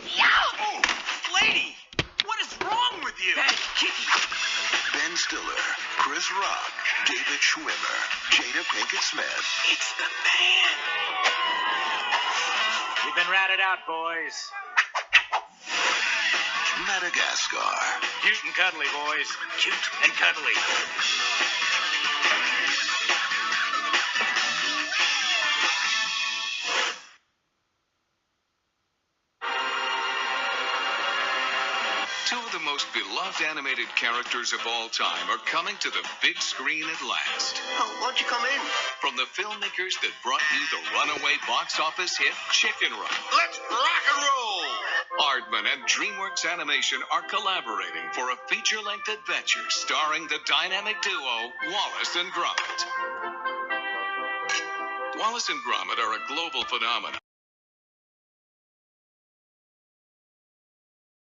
Oh, lady, what is wrong with you? Bad kitty. Ben Stiller, Chris Rock, David Schwimmer, Jada Pinkett Smith. It's the man. You've been ratted out, boys. Madagascar. Cute and cuddly, boys. Cute and cuddly. Two of the most beloved animated characters of all time are coming to the big screen at last. Oh, why'd you come in? From the filmmakers that brought you the runaway box office hit Chicken Run. Let's rock and roll! Aardman and DreamWorks Animation are collaborating for a feature-length adventure starring the dynamic duo Wallace and Gromit. Wallace and Gromit are a global phenomenon.